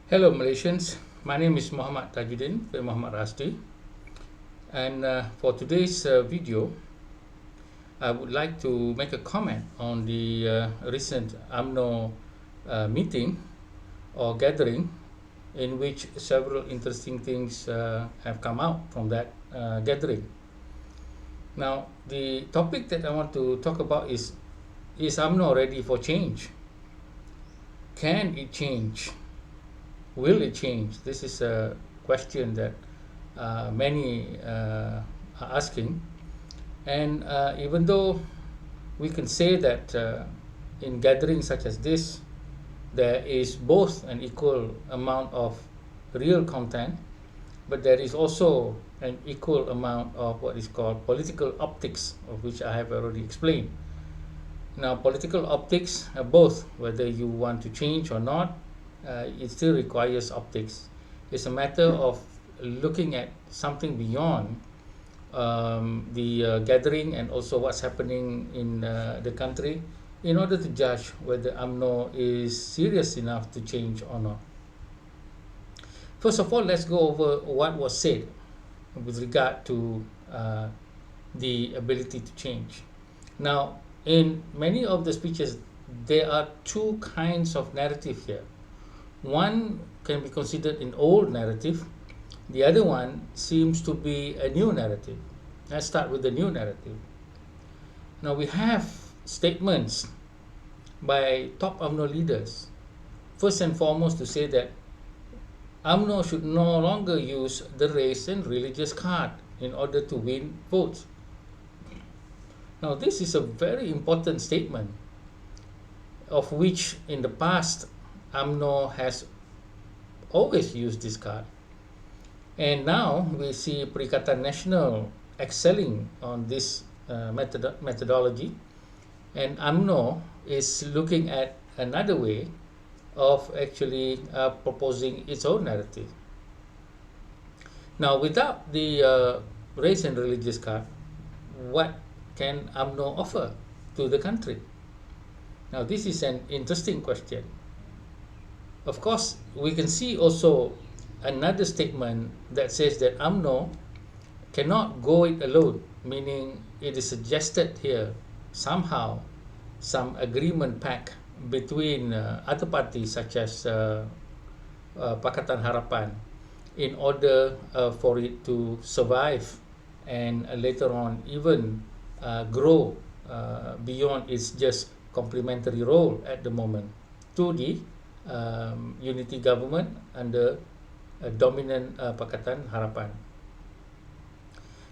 Hello Malaysians, my name is Muhammad Tajuddin bin Muhammad Rasti, and for today's video I would like to make a comment on the recent UMNO meeting or gathering in which several interesting things have come out from that gathering. Now the topic that I want to talk about is UMNO ready for change? Can it change? Will it change? This is a question that many are asking. And even though we can say that in gatherings such as this, there is both an equal amount of real content, but there is also an equal amount of what is called political optics, of which I have already explained. Now, political optics are both, whether you want to change or not, it still requires optics. It's a matter of looking at something beyond the gathering and also what's happening in the country in order to judge whether UMNO is serious enough to change or not. First of all, let's go over what was said with regard to the ability to change. Now, in many of the speeches, there are two kinds of narrative here. One can be considered an old narrative. The other one seems to be a new narrative. Let's start with the new narrative. Now we have statements by top UMNO leaders, first and foremost to say that UMNO should no longer use the race and religious card in order to win votes. Now this is a very important statement, of which in the past UMNO has always used this card. And now we see Perikatan Nasional excelling on this methodology, and UMNO is looking at another way of actually proposing its own narrative. Now, without the race and religious card, what can UMNO offer to the country? Now, this is an interesting question. Of course, we can see also another statement that says that UMNO cannot go it alone, meaning it is suggested here somehow some agreement pact between other parties such as Pakatan Harapan in order for it to survive and later on even grow beyond its just complementary role at the moment to the unity government under dominant Pakatan Harapan.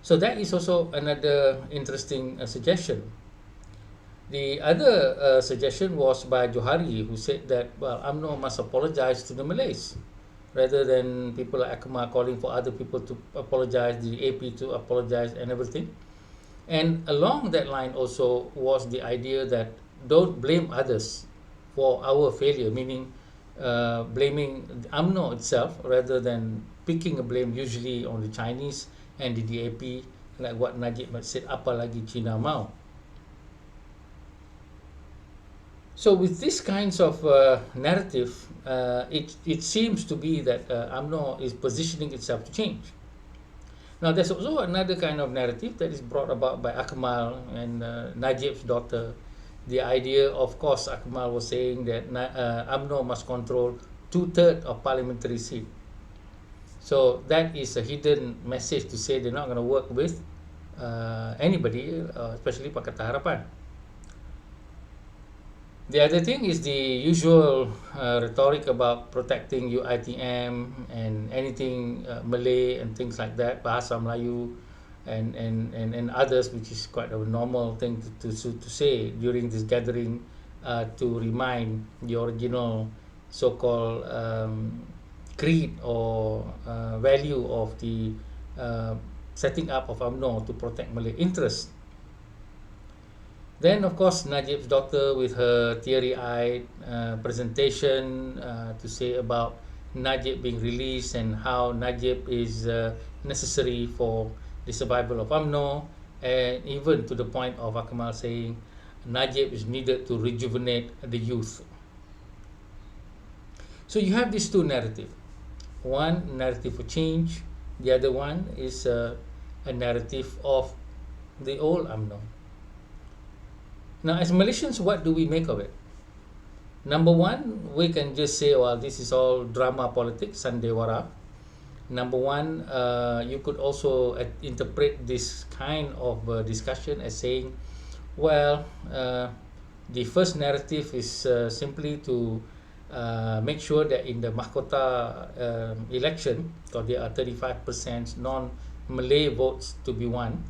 So that is also another interesting suggestion. The other suggestion was by Johari, who said that, well, UMNO must apologize to the Malays rather than people like Akmal calling for other people to apologize, the AP to apologize and everything. And along that line also was the idea that don't blame others for our failure, meaning blaming UMNO itself rather than picking a blame usually on the Chinese and the DAP, like what Najib said, apa lagi Cina mau. So with these kinds of narrative, it seems to be that UMNO is positioning itself to change. Now there's also another kind of narrative that is brought about by Akmal and Najib's daughter. The idea, of course, Akmal was saying that UMNO must control 2/3 of parliamentary seat. So that is a hidden message to say they're not going to work with anybody, especially Pakatan Harapan. The other thing is the usual rhetoric about protecting UITM and anything Malay and things like that, Bahasa Melayu and others, which is quite a normal thing to say during this gathering to remind the original so-called creed or value of the setting up of UMNO to protect Malay interests. Then, of course, Najib's daughter with her teary-eyed presentation to say about Najib being released and how Najib is necessary for the survival of UMNO, and even to the point of Akmal saying Najib is needed to rejuvenate the youth. So you have these two narratives. One narrative for change, the other one is a narrative of the old UMNO. Now, as Malaysians, what do we make of it? Number one, we can just say, well, this is all drama politics, sandewara. Number one, you could also interpret this kind of discussion as saying, well, the first narrative is simply to make sure that in the Mahkota election, because there are 35% non-Malay votes to be won,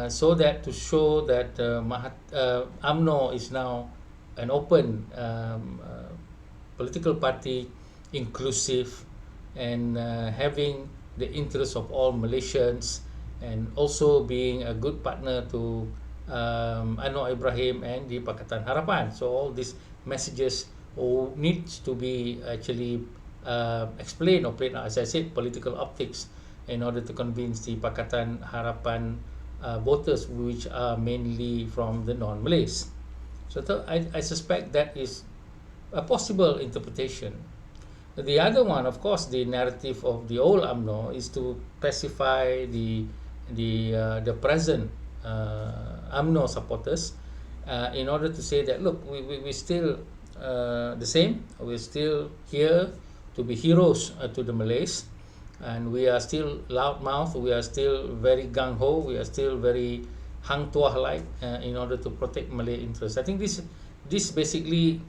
so that to show that UMNO is now an open political party, inclusive, and having the interests of all Malaysians, and also being a good partner to Anwar Ibrahim and the Pakatan Harapan. So all these messages needs to be actually explained or played out, as I said, political optics, in order to convince the Pakatan Harapan voters, which are mainly from the non-Malays. So I suspect that is a possible interpretation. The other one, of course, the narrative of the old UMNO is to pacify the present UMNO supporters, in order to say that, look, we still the same. We're still here to be heroes to the Malays, and we are still loudmouth. We are still very gung ho. We are still very hang tuah like in order to protect Malay interests. I think this basically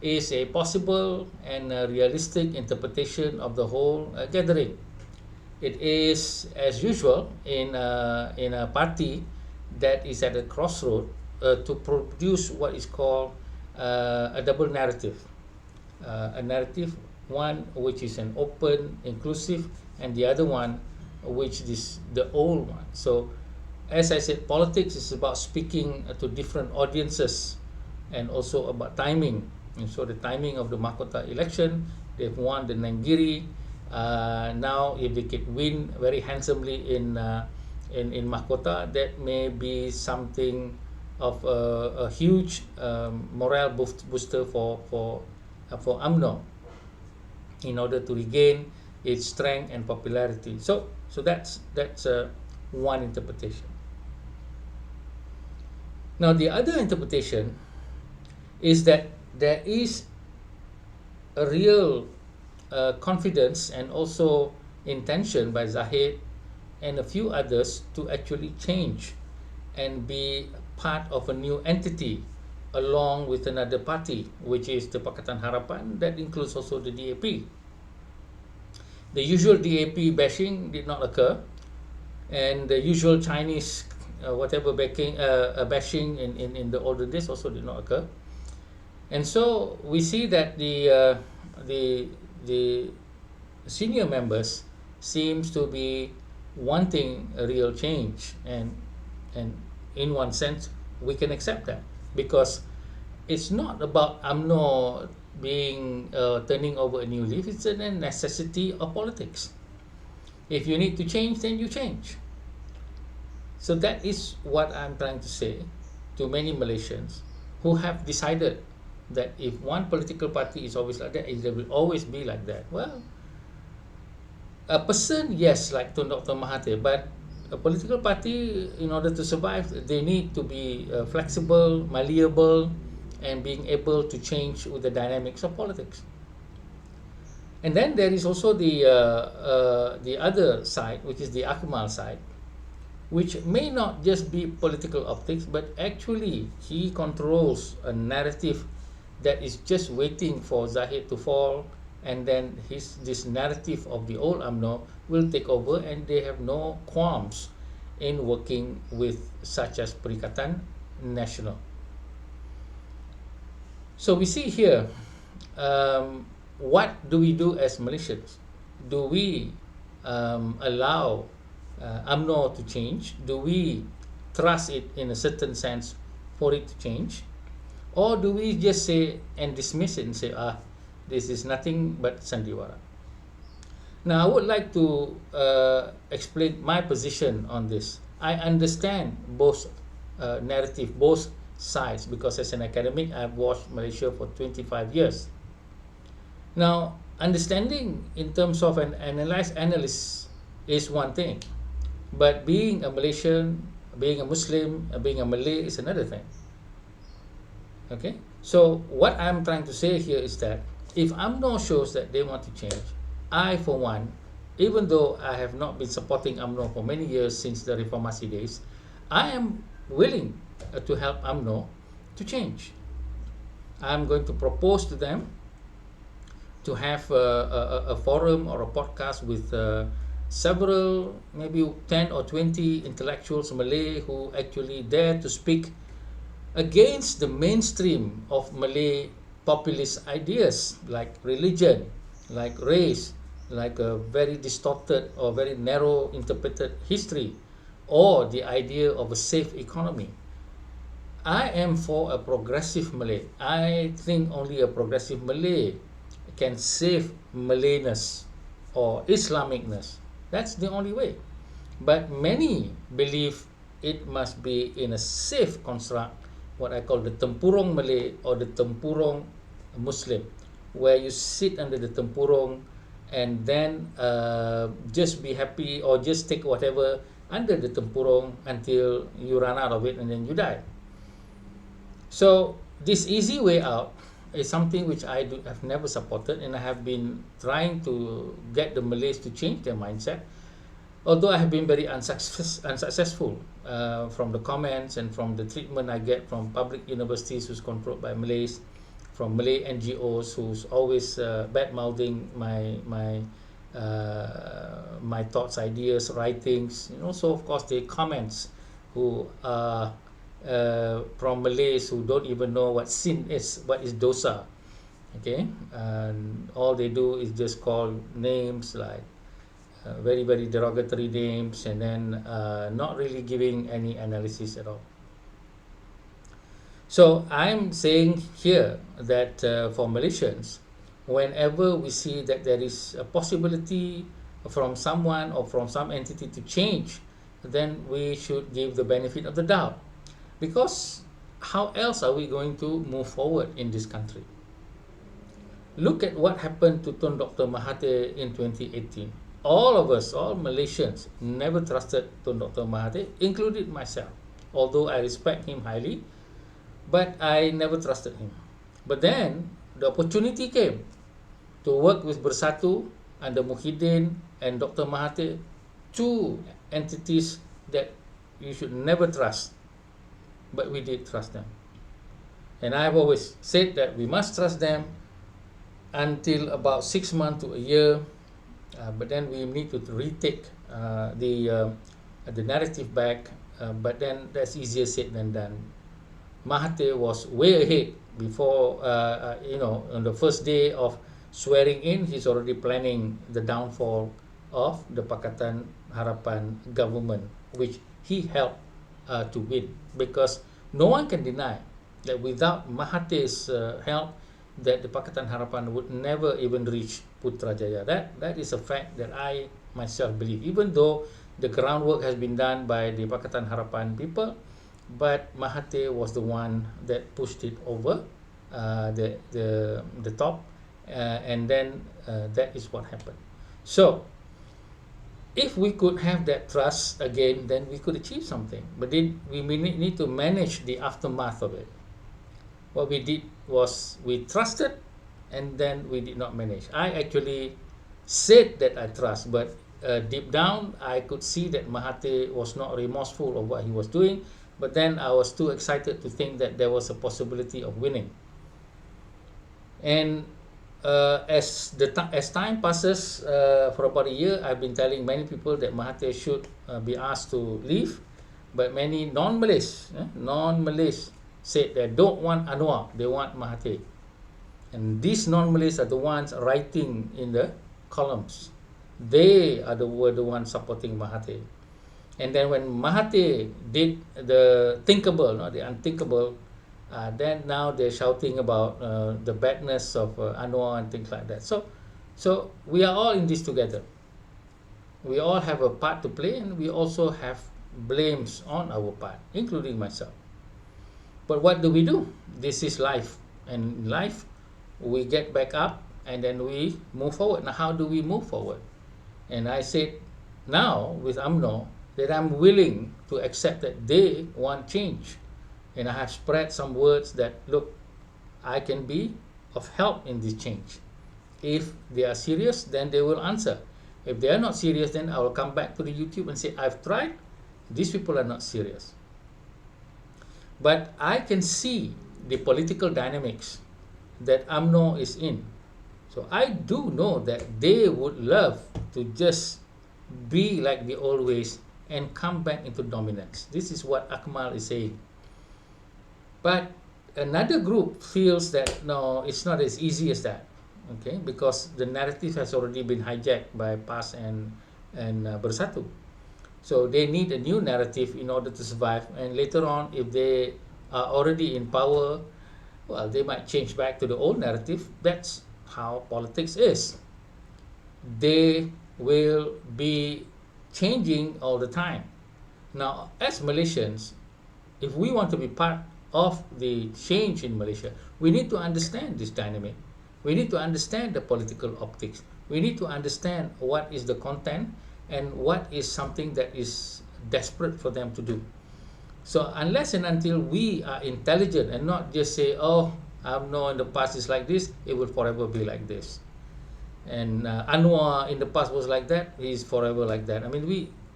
is a possible and a realistic interpretation of the whole gathering. It is, as usual, in a party that is at a crossroad, to produce what is called a double narrative. A narrative, one which is an open, inclusive, and the other one which is the old one. So, as I said, politics is about speaking to different audiences, and also about timing. And so the timing of the Mahkota election, they've won the Nanggiri. Now, if they could win very handsomely in Mahkota, that may be something of a huge morale booster for UMNO, in order to regain its strength and popularity. So that's one interpretation. Now, the other interpretation is that there is a real confidence and also intention by Zahid and a few others to actually change and be part of a new entity along with another party, which is the Pakatan Harapan. That includes also the DAP. The usual DAP bashing did not occur, and the usual Chinese bashing in the olden days also did not occur. And so we see that the senior members seems to be wanting a real change, and in one sense we can accept that, because it's not about UMNO being turning over a new leaf. It's a necessity of politics. If you need to change, then you change. So that is what I'm trying to say to many Malaysians who have decided that if one political party is always like that, it will always be like that. Well, a person, yes, like to Dr. Mahathir, but a political party, in order to survive, they need to be flexible, malleable, and being able to change with the dynamics of politics. And then there is also the other side, which is the Akmal side, which may not just be political optics, but actually he controls a narrative that is just waiting for Zahid to fall, and then this narrative of the old UMNO will take over, and they have no qualms in working with such as Perikatan Nasional. So we see here, what do we do as Malaysians? Do we allow UMNO to change? Do we trust it in a certain sense for it to change? Or do we just say and dismiss it and say, this is nothing but sandiwara? Now, I would like to explain my position on this. I understand both narrative, both sides, because as an academic, I've watched Malaysia for 25 years. Now, understanding in terms of an analyst is one thing, but being a Malaysian, being a Muslim, being a Malay is another thing. Okay, so what I'm trying to say here is that if UMNO shows that they want to change, I for one, even though I have not been supporting UMNO for many years since the Reformasi days, I am willing to help UMNO to change. I'm going to propose to them to have a forum or a podcast with several, maybe 10 or 20 intellectuals, Malay, who actually dare to speak against the mainstream of Malay populist ideas like religion, like race, like a very distorted or very narrow interpreted history, or the idea of a safe economy. I am for a progressive Malay. I think only a progressive Malay can save Malayness or Islamicness. That's the only way. But many believe it must be in a safe construct, what I call the tempurung Malay or the tempurung Muslim, where you sit under the tempurung and then just be happy or just take whatever under the tempurung until you run out of it and then you die. So this easy way out is something which have never supported, and I have been trying to get the Malays to change their mindset. Although I have been very unsuccessful from the comments and from the treatment I get from public universities who's controlled by Malays, from Malay NGOs who's always bad-mouthing my thoughts, ideas, writings, and also of course the comments who are from Malays who don't even know what sin is, what is dosa. Okay, and all they do is just call names like very, very derogatory names, and then not really giving any analysis at all. So I'm saying here that for Malaysians, whenever we see that there is a possibility from someone or from some entity to change, then we should give the benefit of the doubt. Because how else are we going to move forward in this country? Look at what happened to Tun Dr. Mahathir in 2018. All of us, all Malaysians, never trusted Tun Dr. Mahathir, including myself. Although I respect him highly, but I never trusted him. But then the opportunity came to work with Bersatu under Muhyiddin and Dr. Mahathir, two entities that you should never trust. But we did trust them. And I've always said that we must trust them until about 6 months to a year, but then we need to retake the narrative back, but then that's easier said than done. Mahathir was way ahead before, on the first day of swearing in, he's already planning the downfall of the Pakatan Harapan government, which he helped to win, because no one can deny that without Mahathir's help, that the Pakatan Harapan would never even reach Putrajaya. That is a fact that I myself believe, even though the groundwork has been done by the Pakatan Harapan people, but Mahathir was the one that pushed it over the top, and then that is what happened. So if we could have that trust again, then we could achieve something. But then we need to manage the aftermath of it. What we did was we trusted, and then we did not manage. I actually said that I trust, but deep down I could see that Mahathir was not remorseful of what he was doing. But then I was too excited to think that there was a possibility of winning. And as time passes, for about a year, I've been telling many people that Mahathir should be asked to leave, but many non-Malays said they don't want Anwar, they want Mahathir. And these non-Malays are the ones writing in the columns. They were the ones supporting Mahathir. And then when Mahathir did the thinkable, the unthinkable, then now they're shouting about the badness of Anwar and things like that. So we are all in this together. We all have a part to play, and we also have blames on our part, including myself. But what do? This is life, and in life we get back up, and then we move forward. Now, how do we move forward? And I said, now with UMNO, that I'm willing to accept that they want change. And I have spread some words that, look, I can be of help in this change. If they are serious, then they will answer. If they are not serious, then I will come back to the YouTube and say, I've tried, these people are not serious. But I can see the political dynamics that UMNO is in. So I do know that they would love to just be like the old ways and come back into dominance. This is what Akmal is saying. But another group feels that no, it's not as easy as that, okay? Because the narrative has already been hijacked by PAS and Bersatu. So they need a new narrative in order to survive. And later on, if they are already in power, well, they might change back to the old narrative. That's how politics is. They will be changing all the time. Now, as Malaysians, if we want to be part of the change in Malaysia, we need to understand this dynamic. We need to understand the political optics. We need to understand what is the content and what is something that is desperate for them to do. So unless and until we are intelligent and not just say, oh, UMNO in the past is like this, it will forever be like this. And Anwar in the past was like that, he is forever like that. I mean,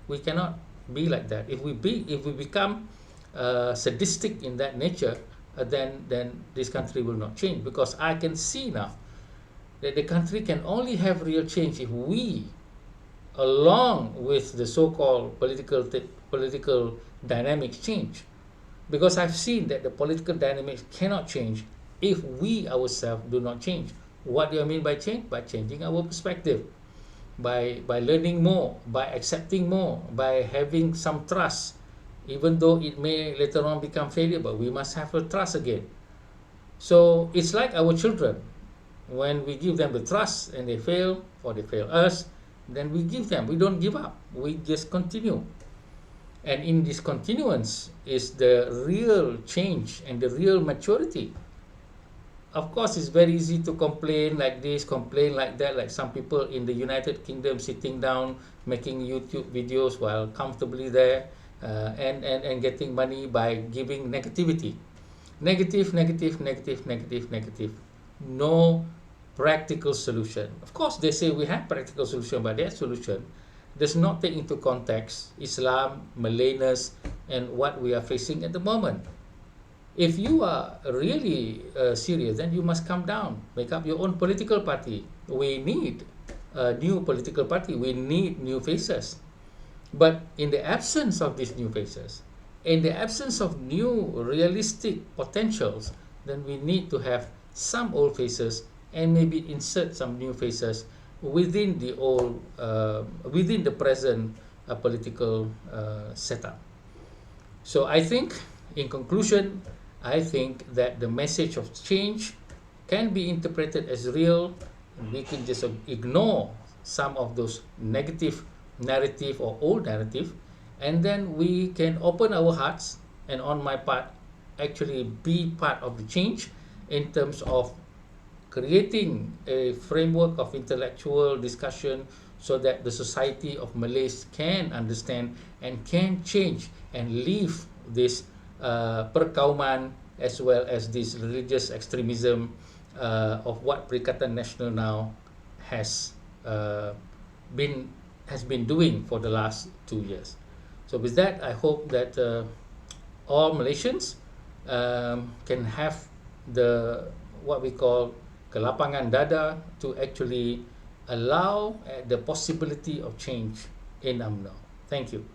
we cannot be like that. If we become sadistic in that nature, then this country will not change. Because I can see now that the country can only have real change if we, along with the so-called political dynamics, change. Because I've seen that the political dynamics cannot change if we ourselves do not change. What do I mean by change? By changing our perspective, by learning more, by accepting more, by having some trust, even though it may later on become failure, but we must have a trust again. So it's like our children. When we give them the trust and they fail, or they fail us, then we give them. We don't give up. We just continue. And in this continuance is the real change and the real maturity. Of course, it's very easy to complain like this, complain like that, like some people in the United Kingdom sitting down, making YouTube videos while comfortably there, and getting money by giving negativity. Negative, negative, negative, negative, negative. No practical solution. Of course, they say we have practical solution, but their solution does not take into context Islam, Malayness, and what we are facing at the moment. If you are really serious, then you must come down, make up your own political party. We need a new political party. We need new faces. But in the absence of these new faces, in the absence of new realistic potentials, then we need to have some old faces and maybe insert some new faces within the old, within the present political setup. So I think, in conclusion, I think that the message of change can be interpreted as real. We can just ignore some of those negative narrative or old narrative, and then we can open our hearts and, on my part, actually be part of the change in terms of creating a framework of intellectual discussion so that the society of Malays can understand and can change and leave this perkauman as well as this religious extremism of what Perikatan Nasional now has been doing for the last 2 years. So with that, I hope that all Malaysians can have what we call kelapangan dada to actually allow the possibility of change in UMNO. Thank you.